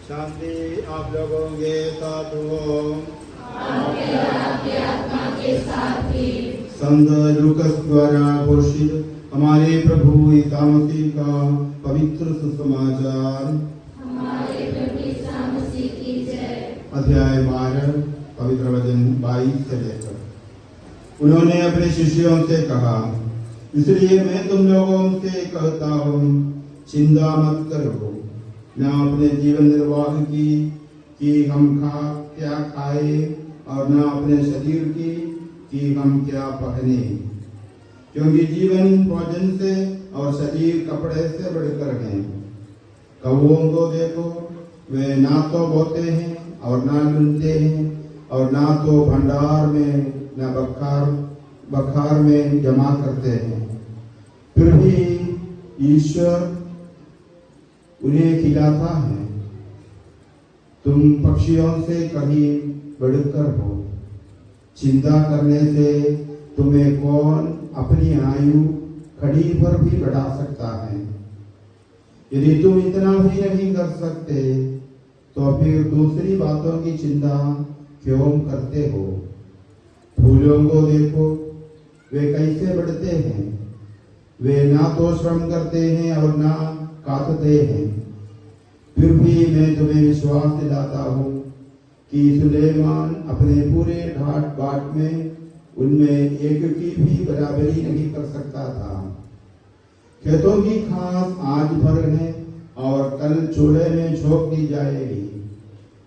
शांति आप लोगों के साथ हो। आपके आत्मा के साथ भी। संत लूकास द्वारा घोषित हमारे प्रभु यीशु मसीह का पवित्र सुसमाचार। हमारे प्रभु यीशु मसीह की जय। अध्याय 12 पवित्र वचन 22 से लेकर। उन्होंने अपने शिष्यों से कहा, इसलिए मैं तुम लोगों से कहता हूँ, चिंता मत करो न अपने जीवन निर्वाह की कि हम क्या खाए, और न अपने शरीर की कि हम क्या पहने। क्योंकि जीवन भोजन से और शरीर कपड़े से बढ़कर है। कौओं को देखो, वे ना तो बोते हैं और ना लुनते हैं, और ना तो भंडार में न बखार में जमा करते हैं, फिर भी ईश्वर उन्हें खिलाता है। तुम पक्षियों से कहीं बढ़कर हो। चिंता करने से तुम्हें कौन अपनी आयु घड़ी भर भी बढ़ा सकता है। यदि तुम इतना भी नहीं कर सकते तो फिर दूसरी बातों की चिंता क्यों करते हो। फूलों को देखो, वे कैसे बढ़ते हैं। वे ना तो श्रम करते हैं और ना काटते हैं, फिर भी मैं तुम्हें विश्वास दिलाता हूँ कि सुलेमान अपने पूरे ढाट बाट में उनमें एक की भी बराबरी नहीं कर सकता था। खेतों की घास आज भर है और कल चूल्हे में झोंक दी जाएगी।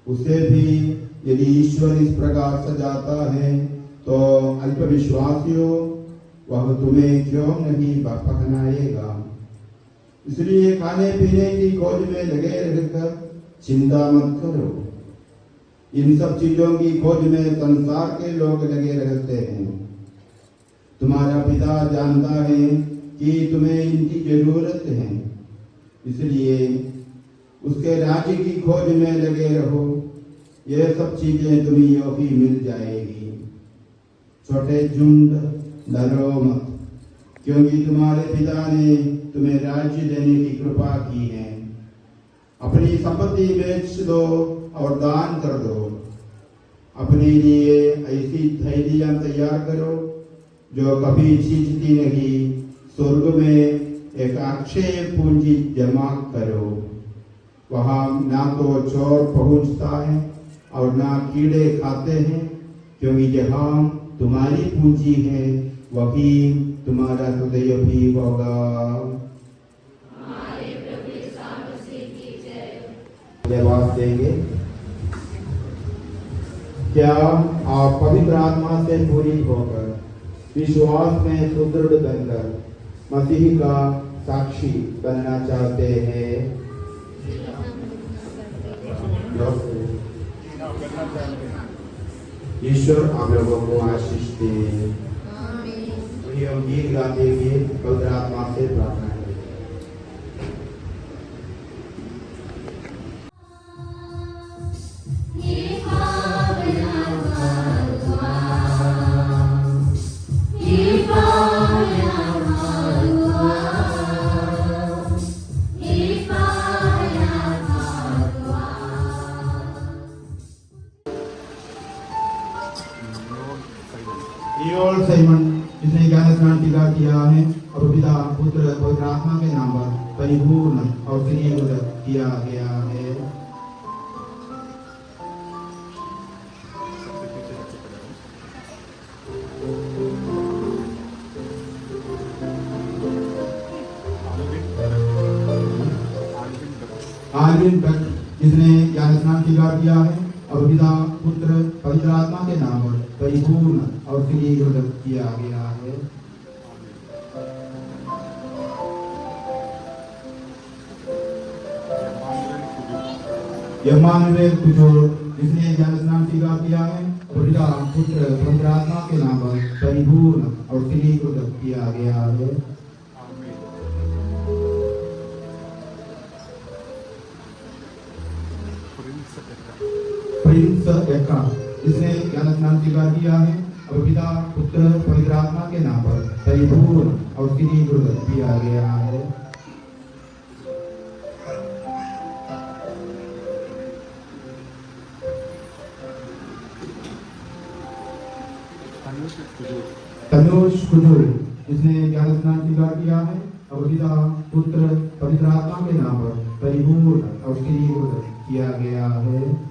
उसे भी यदि ईश्वर इस प्रकार सजाता है तो अल्पविश्वासियों, वह तुम्हें क्यों नहीं पहनाएगा। इसलिए खाने पीने की खोज में लगे रहकर चिंता मत करो। इन सब चीजों की खोज में संसार के लोग लगे रहते हैं। तुम्हारा पिता जानता है कि तुम्हें इनकी जरूरत है, इसलिए उसके राज्य की खोज में लगे रहो। यह सब चीजें तुम्हें यो ही मिल जाएगी। छोटे झुंड, डरो मत, क्योंकि तुम्हारे पिता ने तुम्हें राज्य देने की कृपा की है। अपनी संपत्ति बेच दो और दान कर दो। अपने लिए ऐसी थैलियां तैयार करो जो कभी छींचती नहीं। स्वर्ग में एक अक्षय पूंजी जमा करो। वहां ना तो चोर पहुंचता है और ना कीड़े खाते हैं, क्योंकि जहां तुम्हारी पूंजी है वही तुम्हारा हृदय भी होगा। हमारे प्रभु यीशु मसीह की जय। धन्यवाद देंगे। क्या आप पवित्र आत्मा से पूरी होकर विश्वास में सुदृढ़ बनकर मसीह का साक्षी बनना चाहते हैं? ईश्वर आप लोगों को आशीष दे। हम गीत गाते हुए पवित्र आत्मा से प्रार्थना करें। और साइमन जिसने ज्ञान स्नान स्वीकार किया है और पिता पुत्र पवित्र आत्मा के नाम पर परिपूर्ण और श्रीयुक्त किया गया है। आर्यन भक्त जिसने ज्ञान स्नान स्वीकार किया है और पिता पुत्र पवित्र आत्मा के नाम पर परिपूर्ण और श्रीयुक्त किया गया है। यमानुएल कुजोर जिसने ज्ञान स्नान स्वीकार किया है और पिता पुत्र पवित्र आत्मा के नाम पर परिपूर्ण और श्रीयुक्त किया गया है। प्रिंस एक्का जिसने ज्ञान स्नान स्वीकार किया है और पिता पुत्र पवित्र आत्मा के नाम पर परिपूर्ण और श्रीयुक्त किया गया है। तनुष कुजूर जिसने ज्ञान स्नान स्वीकार किया है और पिता पुत्र पवित्र आत्मा के नाम पर परिपूर्ण और श्रीयुक्त किया गया है।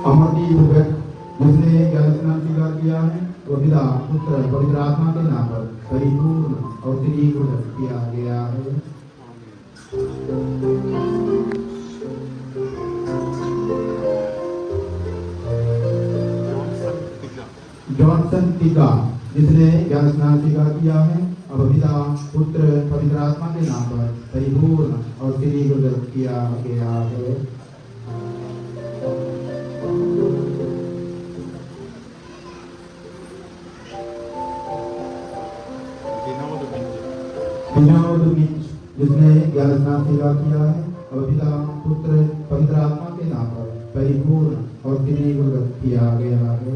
अमरदीप व्यक्त जिसने ज्ञान स्नान स्वीकार किया है वह पिता पुत्र पवित्र आत्मा के नाम पर परिपूर्ण और त्रिगुण किया गया है। जॉनसन टीका जिसने ज्ञान स्नान स्वीकार किया है अब पिता पुत्र पवित्र आत्मा के नाम पर परिपूर्ण और त्रिगुण किया गया है। विनोद मिच जिसने ज्ञान स्नान स्वीकार किया है और पिता पुत्र पवित्र आत्मा के नाम पर परिपूर्ण और त्रिगुण किया गया है।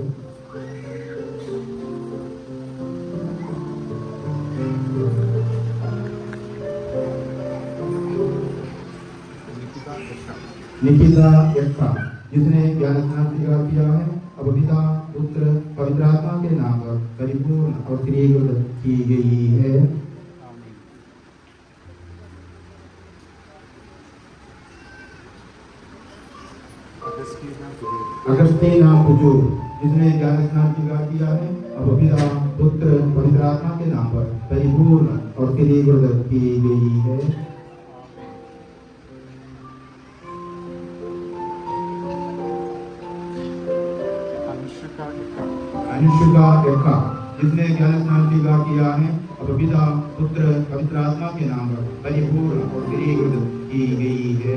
निकिता यक्का जिसने ज्ञान स्नान स्वीकार किया है अब पिता पुत्र पवित्र आत्मा के नाम पर परिपूर्ण और त्रिगुण की गई है। अगस्तीना पुजो जिसने ज्ञान स्नान स्वीकार किया है अब पिता पुत्र पवित्र आत्मा के नाम पर परिपूर्ण और त्रिगुण की गई है। अनुष्का यक्का जिसने ज्ञान स्नान स्वीकार किया है अब पिता पुत्र पवित्र आत्मा के नाम पर परिपूर्ण और त्रिगुण की गई है।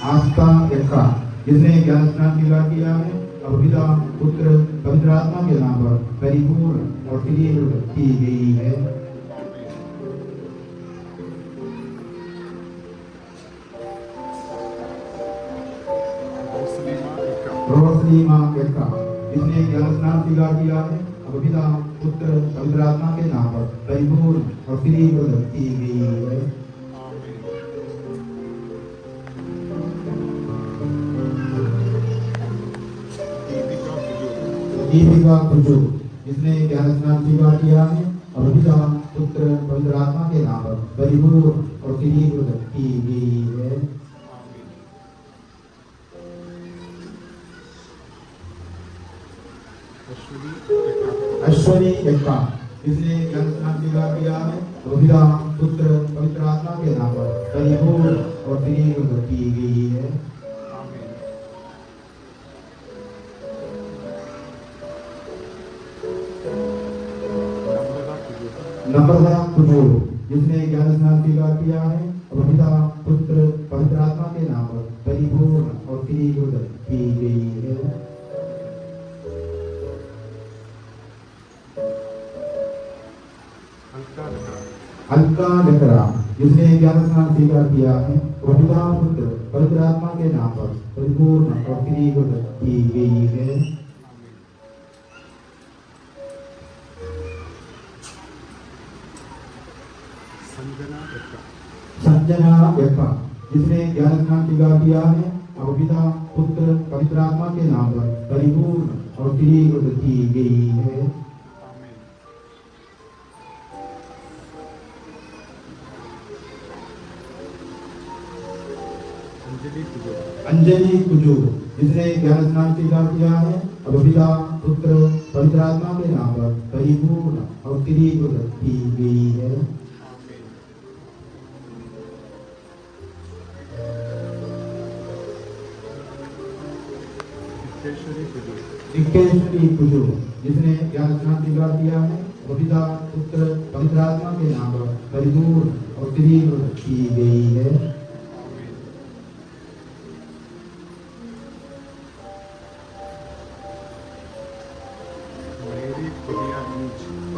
आस्था यक्का जिसने ज्ञान स्नान स्वीकार किया है अब पिता पुत्र पवित्र आत्मा के नाम पर परिपूर्ण और त्रिगुण की गई है। रोसलीमा यक्का जिसने ज्ञान स्नान स्वीकार किया है अब पिता पुत्र पवित्र आत्मा के नाम पर परिपूर्ण और त्रिगुण की गई है। दीपिका कुजू जिसने ज्ञान स्नान स्वीकार किया है अब पिता पुत्र पवित्र आत्मा के नाम पर परिपूर्ण और त्रिगुण की गई है। अश्वनी यक्का जिसने ज्ञान स्नान स्वीकार किया है अब पिता पुत्र पवित्र आत्मा के नाम पर परिपूर्ण और त्रिगुण की गई है। नम्रता कुजो जिसने ज्ञान स्नान स्वीकार किया है अब पिता पुत्र पवित्र आत्मा के नाम पर परिपूर्ण और त्रिगुण की गई है। अलका लकरा जिसने ज्ञान स्नान स्वीकार किया है वह पिता पुत्र पवित्र आत्मा के नाम पर परिपूर्ण और त्रिगुण की गई है। संजना यक्का जिसने ज्ञान स्नान स्वीकार किया है अब पिता पुत्र पवित्र आत्मा के नाम पर परिपूर्ण और त्रिगुण की गई है। अंजलि कुजू जिसने ज्ञान स्नान स्वीकार किया है अब पिता पुत्र पवित्र आत्मा के नाम पर परिपूर्ण और त्रिगुण की गई है। दिक्केश्वरी कुजू जिसने ज्ञान स्नान स्वीकार किया है अब पिता पुत्र पवित्र आत्मा के नाम पर परिपूर्ण और त्रिगुण की गई है।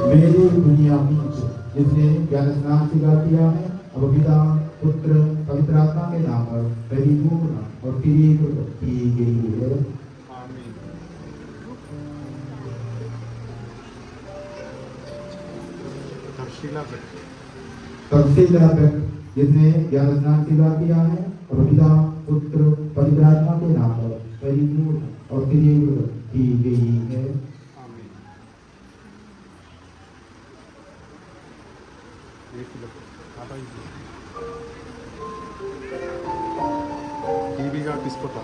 मेरी दुनिया बीच जिसने ज्ञान स्नान स्वीकार किया है अब पिता पुत्र पवित्र आत्मा के नाम पर परिपूर्ण और त्रिगुण की गई है। तक्षशिला जिसने ज्ञान स्नान स्वीकार किया है और पिता पुत्र पवित्र आत्मा के नाम पर परिपूर्ण और त्रिगुण की गई है। दीपिका तिस्पटा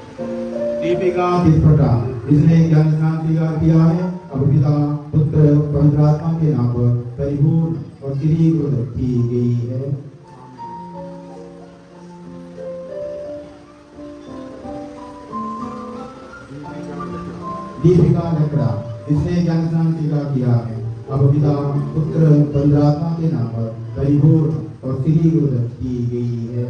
दीपिका तिस्पटा इसने ज्ञान स्नान स्वीकार किया है। अब पिता पुत्र पवित्र आत्मा के नाम पर परिपूर्ण और श्रीकृत की गई है। दीपिका लकड़ा इसने ज्ञान स्नान स्वीकार किया है। अब पिता पुत्र पवित्र आत्मा के नाम पर परिपूर्ण और श्रीकृत की गई है।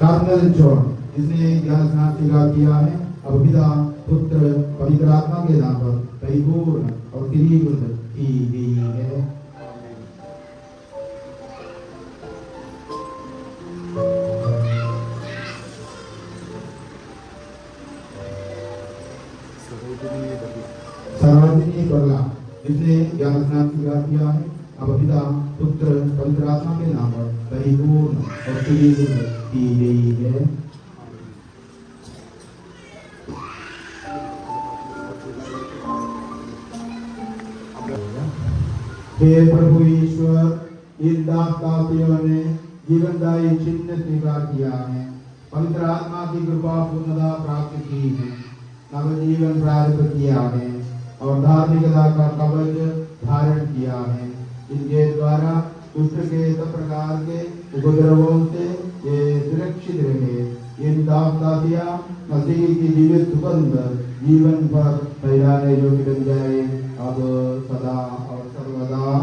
कार्नल जॉन इसने ज्ञान स्नान स्वीकार किया है। अब पिता पुत्र पवित्र आत्मा के नाम पर परिपूर्ण और श्रीकृत की गई है। सर्वजनी बरला इसने ज्ञान स्नान स्वीकार किया है। अब पिता पुत्र पवित्र आत्मा के नाम पर परिपूर्ण और श्रीकृत की गई है। हे प्रभु ईश्वर, इन दासियों ने जीवनदायी चिन्ह स्वीकार किया है, पवित्र आत्मा की कृपा पूर्णता प्राप्त की है, नवजीवन प्राप्त किया है और धार्मिकता का कवच धारण किया है। इनके द्वारा दुष्ट के सब प्रकार के उपद्रवों से ये सुरक्षित रहे। इन दासियां मसीह की जीवित सुगंध जीवन पर फैलाने योग्य बन जाए, अब सदा और सर्वदा।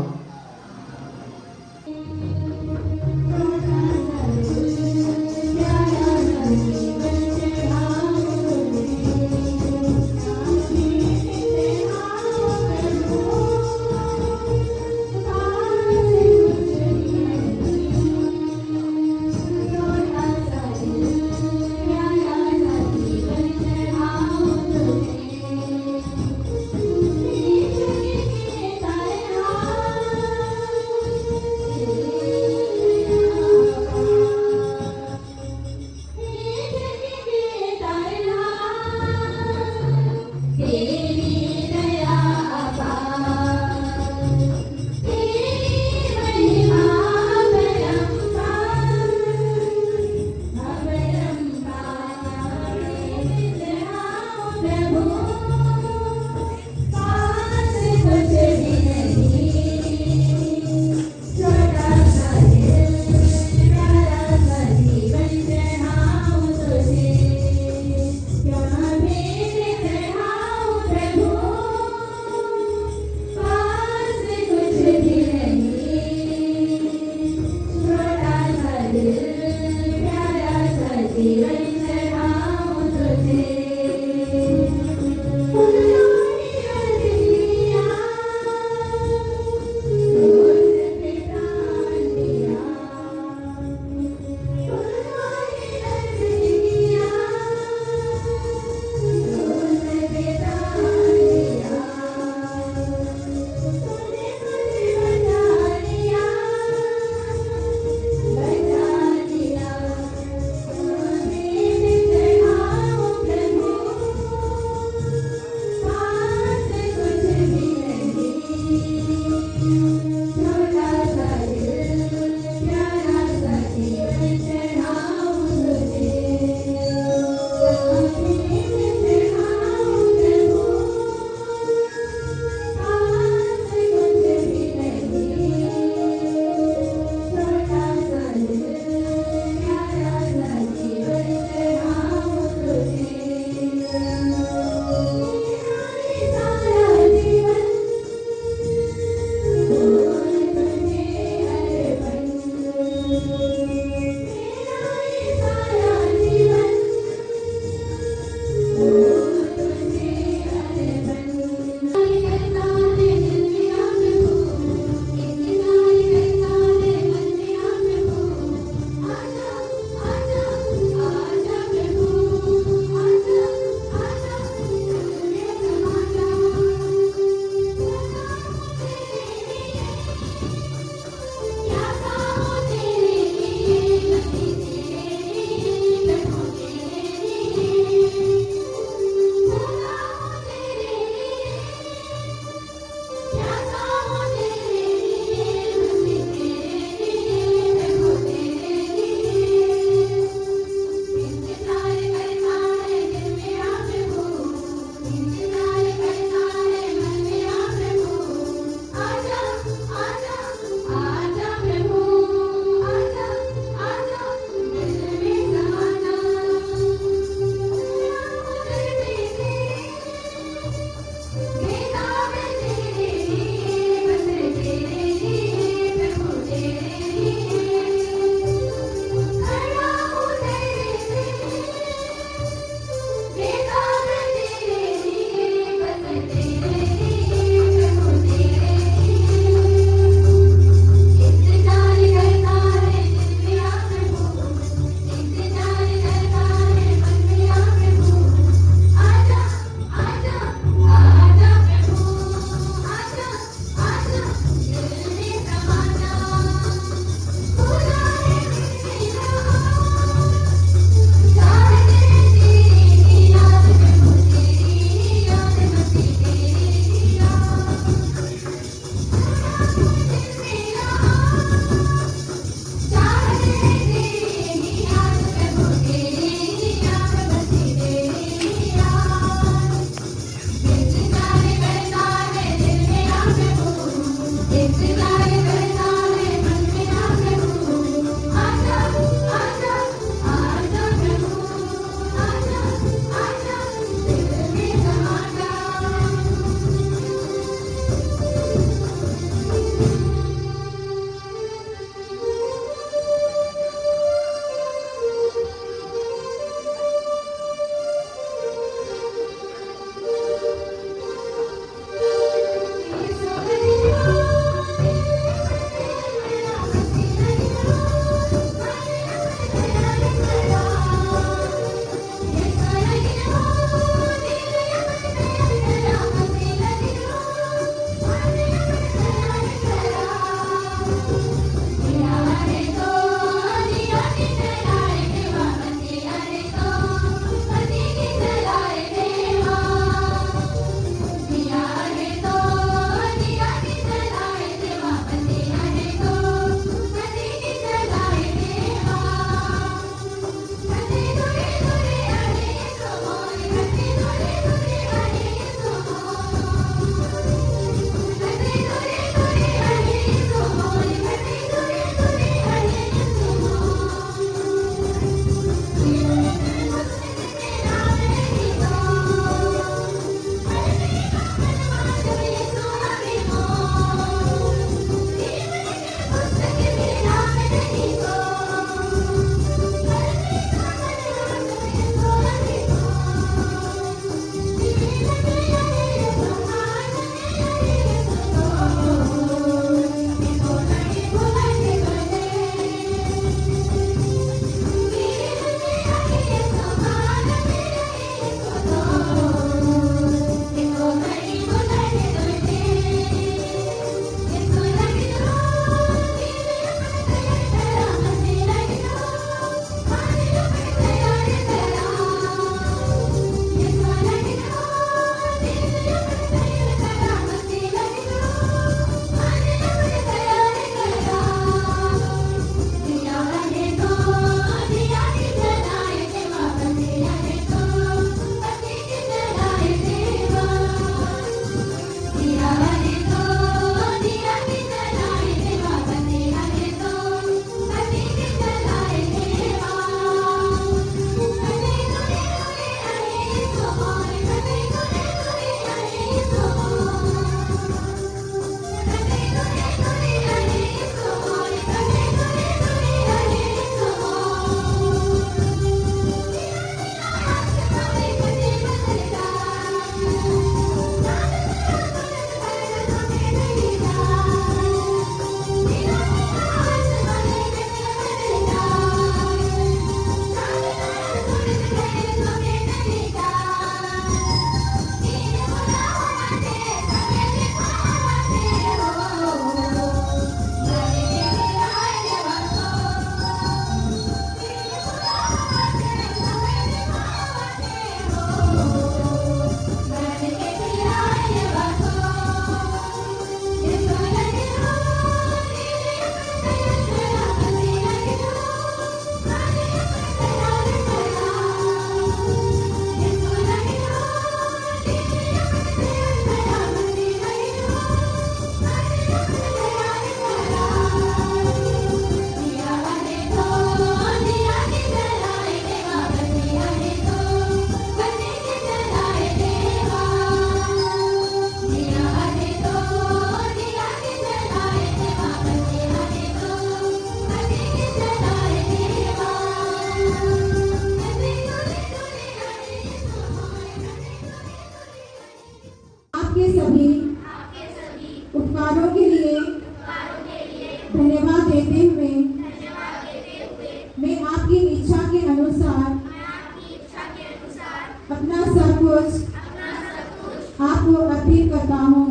कुछ आपको अर्पित करता हूँ।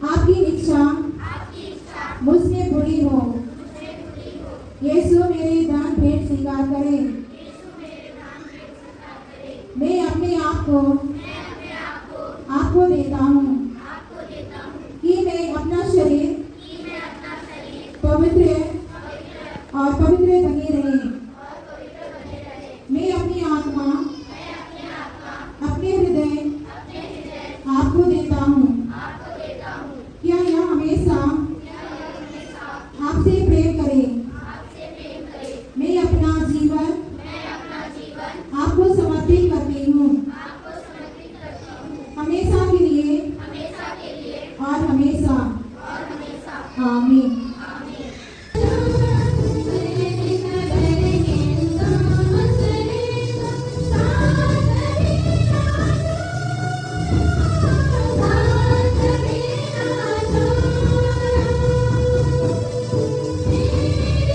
आपकी इच्छा मुझसे पूरी हो। यीशु मेरे दान भेंट स्वीकार करे। मैं अपने आप को आपको देता हूँ कि मैं अपना शरीर पवित्र और पवित्र बनी रहे। मैं अपनी आत्मा अपने हृदय आपको देता हूँ। क्या यह हमेशा आपसे प्रेम करे। मैं अपना जीवन आपको समर्पित करती हूँ, हमेशा के लिए और हमेशा। आमीन। Thank you.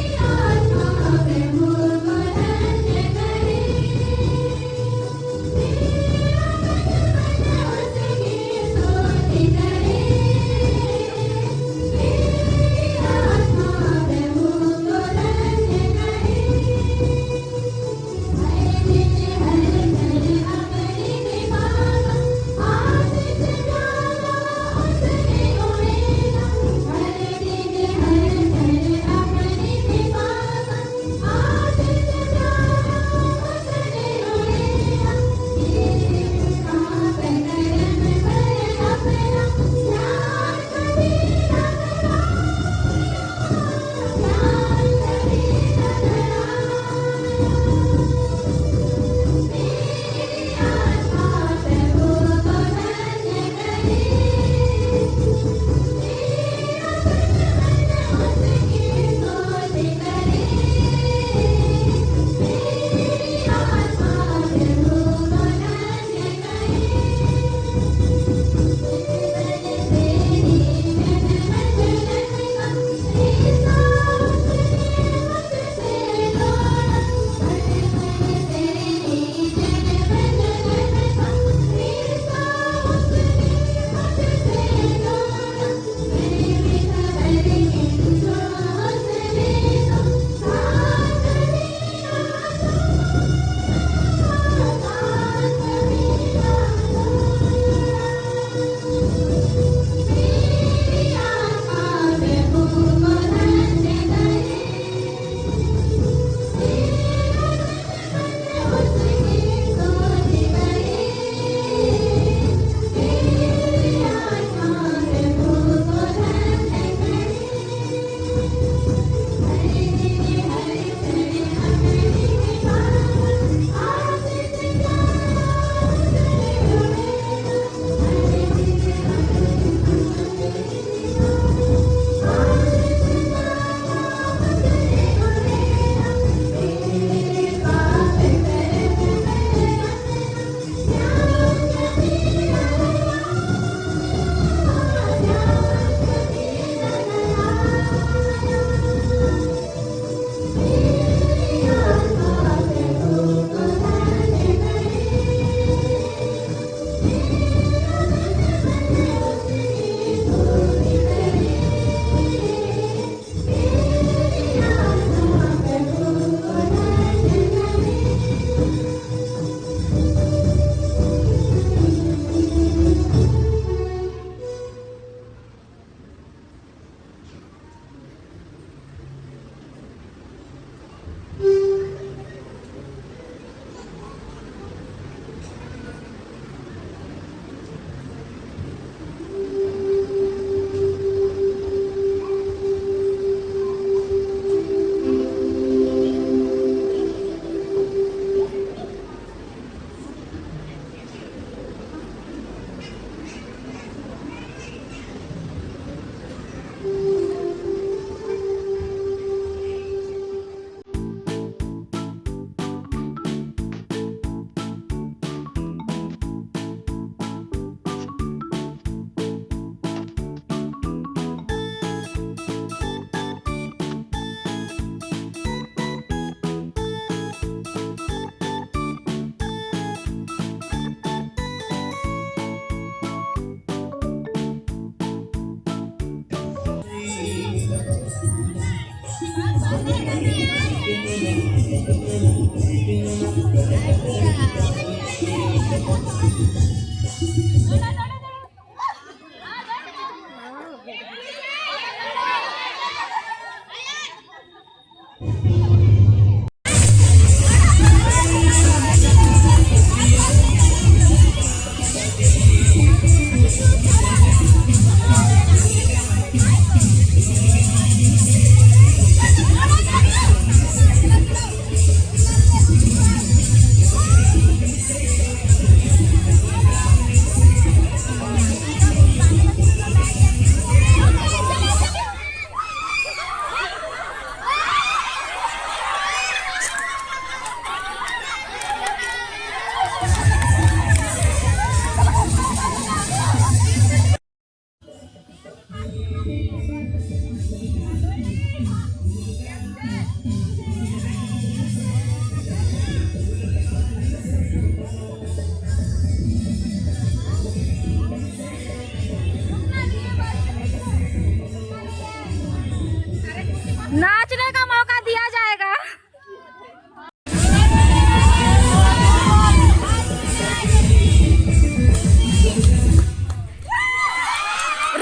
नाचने का मौका दिया जाएगा।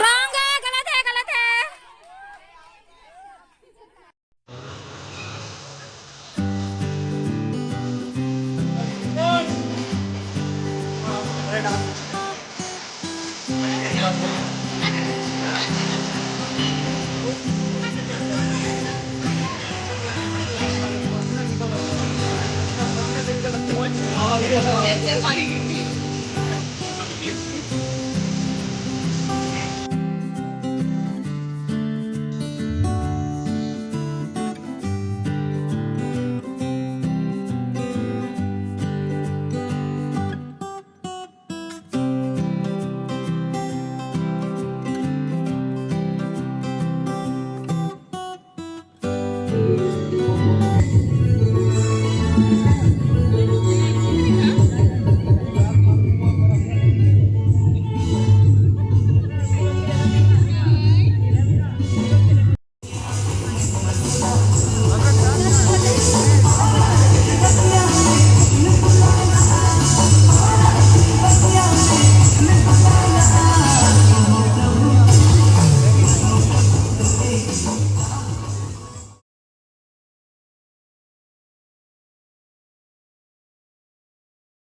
रॉन्ग है, गलत है, गलत है।